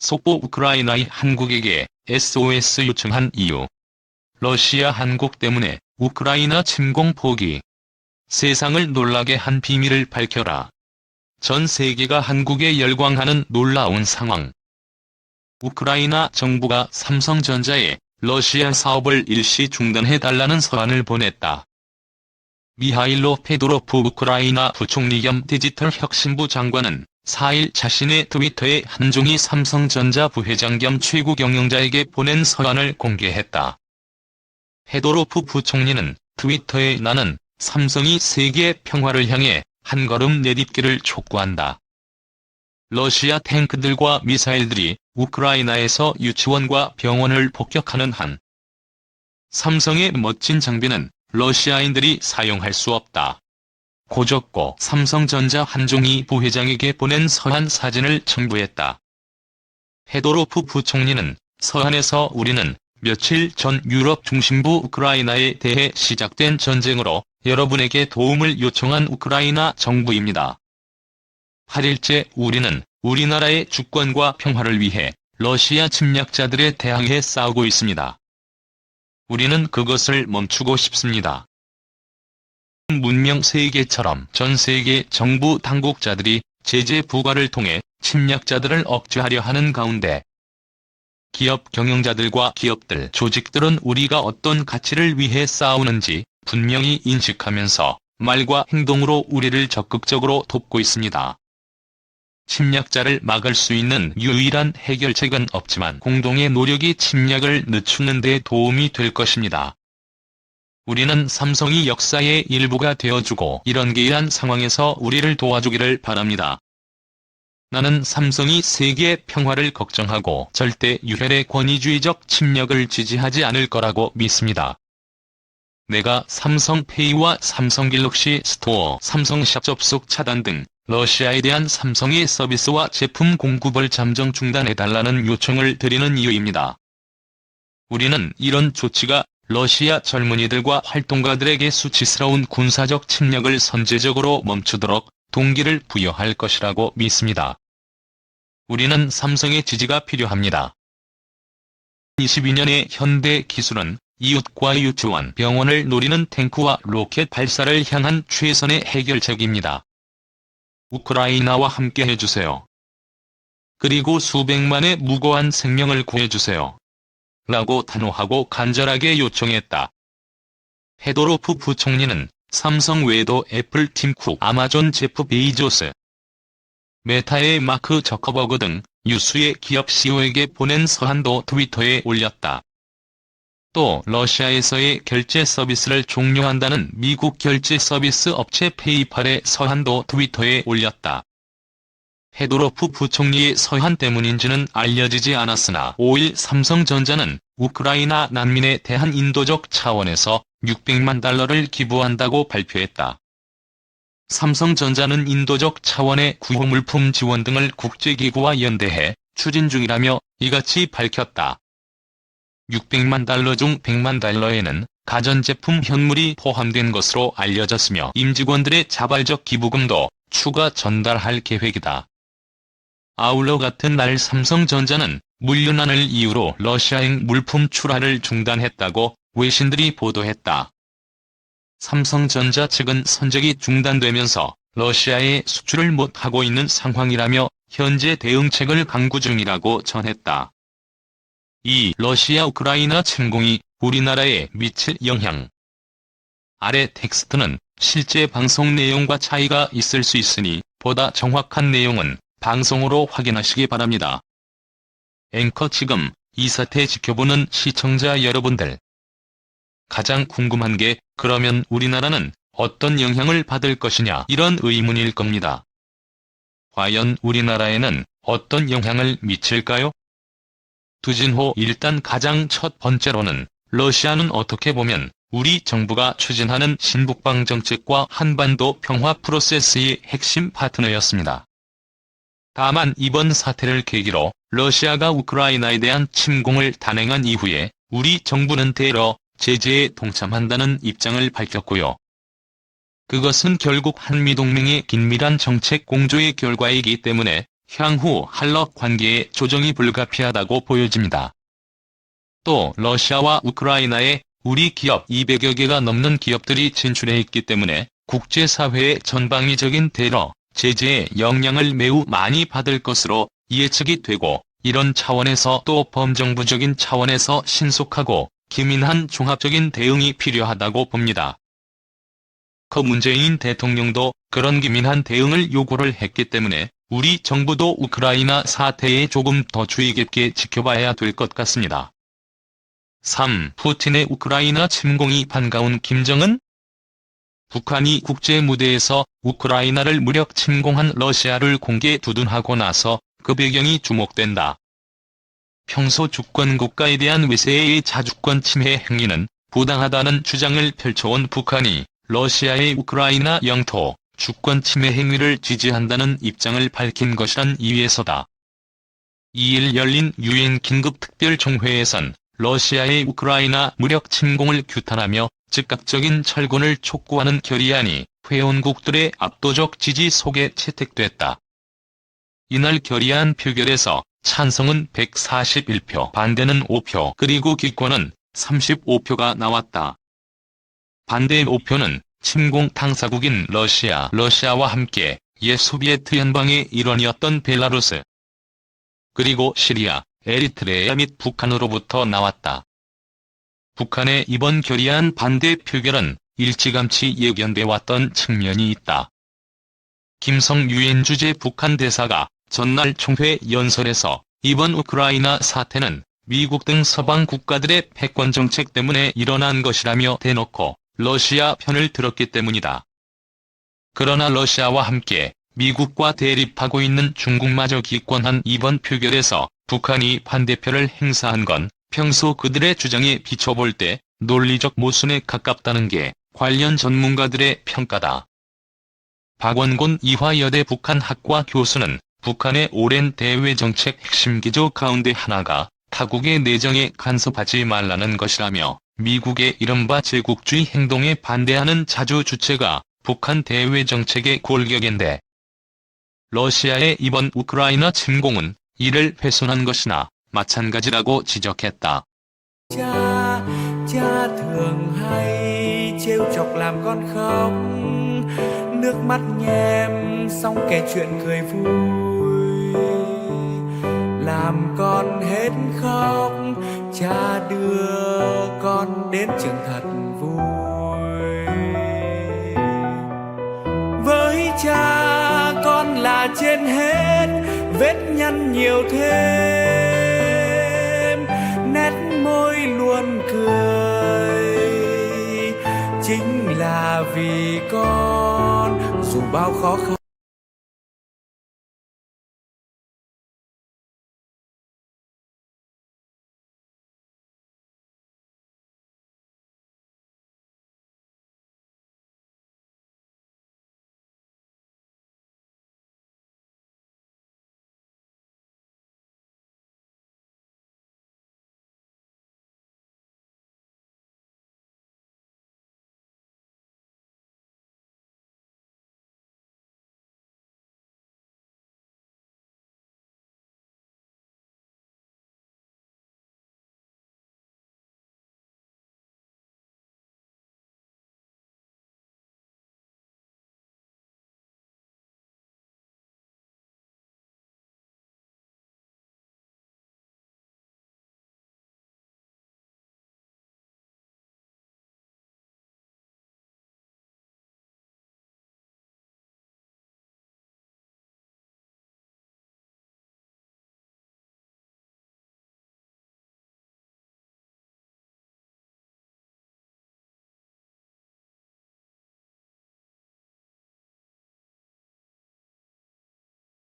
속보 우크라이나의 한국에게 SOS 요청한 이유. 러시아 한국 때문에 우크라이나 침공 포기. 세상을 놀라게 한 비밀을 밝혀라. 전 세계가 한국에 열광하는 놀라운 상황. 우크라이나 정부가 삼성전자에 러시아 사업을 일시 중단해달라는 서한을 보냈다. 미하일로 페도로프 우크라이나 부총리 겸 디지털 혁신부 장관은 4일 자신의 트위터에 한종희 삼성전자 부회장 겸 최고 경영자에게 보낸 서한을 공개했다. 페도로프 부총리는 트위터에 나는 삼성이 세계 평화를 향해 한 걸음 내딛기를 촉구한다. 러시아 탱크들과 미사일들이 우크라이나에서 유치원과 병원을 폭격하는 한 삼성의 멋진 장비는 러시아인들이 사용할 수 없다. 고적고 삼성전자 한종희 부회장에게 보낸 서한 사진을 첨부했다. 페도로프 부총리는 서한에서 우리는 며칠 전 유럽 중심부 우크라이나에 대해 시작된 전쟁으로 여러분에게 도움을 요청한 우크라이나 정부입니다. 8일째 우리는 우리나라의 주권과 평화를 위해 러시아 침략자들에 대항해 싸우고 있습니다. 우리는 그것을 멈추고 싶습니다. 문명 세계처럼 전 세계 정부 당국자들이 제재 부과를 통해 침략자들을 억제하려 하는 가운데 기업 경영자들과 기업들, 조직들은 우리가 어떤 가치를 위해 싸우는지 분명히 인식하면서 말과 행동으로 우리를 적극적으로 돕고 있습니다. 침략자를 막을 수 있는 유일한 해결책은 없지만 공동의 노력이 침략을 늦추는 데 도움이 될 것입니다. 우리는 삼성이 역사의 일부가 되어주고 이런 기이한 상황에서 우리를 도와주기를 바랍니다. 나는 삼성이 세계 평화를 걱정하고 절대 유혈의 권위주의적 침략을 지지하지 않을 거라고 믿습니다. 내가 삼성페이와 삼성갤럭시 스토어, 삼성샵 접속 차단 등 러시아에 대한 삼성의 서비스와 제품 공급을 잠정 중단해달라는 요청을 드리는 이유입니다. 우리는 이런 조치가 러시아 젊은이들과 활동가들에게 수치스러운 군사적 침략을 선제적으로 멈추도록 동기를 부여할 것이라고 믿습니다. 우리는 삼성의 지지가 필요합니다. 2022년의 현대 기술은 이웃과 유치원, 병원을 노리는 탱크와 로켓 발사를 향한 최선의 해결책입니다. 우크라이나와 함께 해주세요. 그리고 수백만의 무고한 생명을 구해주세요. 라고 단호하고 간절하게 요청했다. 페도로프 부총리는 삼성 외에도 애플 팀 쿡, 아마존 제프 베이조스, 메타의 마크 저커버그 등 유수의 기업 CEO에게 보낸 서한도 트위터에 올렸다. 또 러시아에서의 결제 서비스를 종료한다는 미국 결제 서비스 업체 페이팔의 서한도 트위터에 올렸다. 페도로프 부총리의 서한 때문인지는 알려지지 않았으나 5일 삼성전자는 우크라이나 난민에 대한 인도적 차원에서 600만 달러를 기부한다고 발표했다. 삼성전자는 인도적 차원의 구호물품 지원 등을 국제기구와 연대해 추진 중이라며 이같이 밝혔다. 600만 달러 중 100만 달러에는 가전제품 현물이 포함된 것으로 알려졌으며 임직원들의 자발적 기부금도 추가 전달할 계획이다. 아울러 같은 날 삼성전자는 물류난을 이유로 러시아행 물품 출하를 중단했다고 외신들이 보도했다. 삼성전자 측은 선적이 중단되면서 러시아에 수출을 못하고 있는 상황이라며 현재 대응책을 강구 중이라고 전했다. 이 러시아 우크라이나 침공이 우리나라에 미칠 영향. 아래 텍스트는 실제 방송 내용과 차이가 있을 수 있으니 보다 정확한 내용은 방송으로 확인하시기 바랍니다. 앵커 지금 이 사태 지켜보는 시청자 여러분들. 가장 궁금한 게 그러면 우리나라는 어떤 영향을 받을 것이냐 이런 의문일 겁니다. 과연 우리나라에는 어떤 영향을 미칠까요? 두진호 일단 가장 첫 번째로는 러시아는 어떻게 보면 우리 정부가 추진하는 신북방 정책과 한반도 평화 프로세스의 핵심 파트너였습니다. 다만 이번 사태를 계기로 러시아가 우크라이나에 대한 침공을 단행한 이후에 우리 정부는 대러 제재에 동참한다는 입장을 밝혔고요. 그것은 결국 한미동맹의 긴밀한 정책 공조의 결과이기 때문에 향후 한러 관계의 조정이 불가피하다고 보여집니다. 또 러시아와 우크라이나에 우리 기업 200여 개가 넘는 기업들이 진출해 있기 때문에 국제사회의 전방위적인 대러, 제재의 영향을 매우 많이 받을 것으로 예측이 되고, 이런 차원에서 또 범정부적인 차원에서 신속하고 기민한 종합적인 대응이 필요하다고 봅니다. 문재인 대통령도 그런 기민한 대응을 요구를 했기 때문에 우리 정부도 우크라이나 사태에 조금 더 주의 깊게 지켜봐야 될 것 같습니다. 3. 푸틴의 우크라이나 침공이 반가운 김정은? 북한이 국제무대에서 우크라이나를 무력 침공한 러시아를 공개 두둔하고 나서 그 배경이 주목된다. 평소 주권 국가에 대한 외세의 자주권 침해 행위는 부당하다는 주장을 펼쳐온 북한이 러시아의 우크라이나 영토 주권 침해 행위를 지지한다는 입장을 밝힌 것이란 이유에서다. 2일 열린 유엔 긴급특별총회에선 러시아의 우크라이나 무력 침공을 규탄하며 즉각적인 철군을 촉구하는 결의안이 회원국들의 압도적 지지 속에 채택됐다. 이날 결의안 표결에서 찬성은 141표, 반대는 5표, 그리고 기권은 35표가 나왔다. 반대 5표는 침공 당사국인 러시아와 함께 옛 소비에트 연방의 일원이었던 벨라루스, 그리고 시리아, 에리트레아 및 북한으로부터 나왔다. 북한의 이번 결의안 반대 표결은 일찌감치 예견돼 왔던 측면이 있다. 김성 유엔 주재 북한 대사가 전날 총회 연설에서 이번 우크라이나 사태는 미국 등 서방 국가들의 패권 정책 때문에 일어난 것이라며 대놓고 러시아 편을 들었기 때문이다. 그러나 러시아와 함께 미국과 대립하고 있는 중국마저 기권한 이번 표결에서 북한이 반대표를 행사한 건 평소 그들의 주장에 비춰볼 때 논리적 모순에 가깝다는 게 관련 전문가들의 평가다. 박원곤 이화여대 북한학과 교수는 북한의 오랜 대외정책 핵심 기조 가운데 하나가 타국의 내정에 간섭하지 말라는 것이라며, 미국의 이른바 제국주의 행동에 반대하는 자주 주체가 북한 대외정책의 골격인데, 러시아의 이번 우크라이나 침공은 이를 훼손한 것이나 마찬가지라고 지적했다. Cha thường hay trêu chọc làm con khóc, nước mắt nhem xong kể chuyện cười vui, làm con hết khóc. Cha đưa con đến trường thật vui. Với cha con là trên hết, vết nhăn nhiều thêm, nét môi luôn cười, chính là vì con dù bao khó khăn.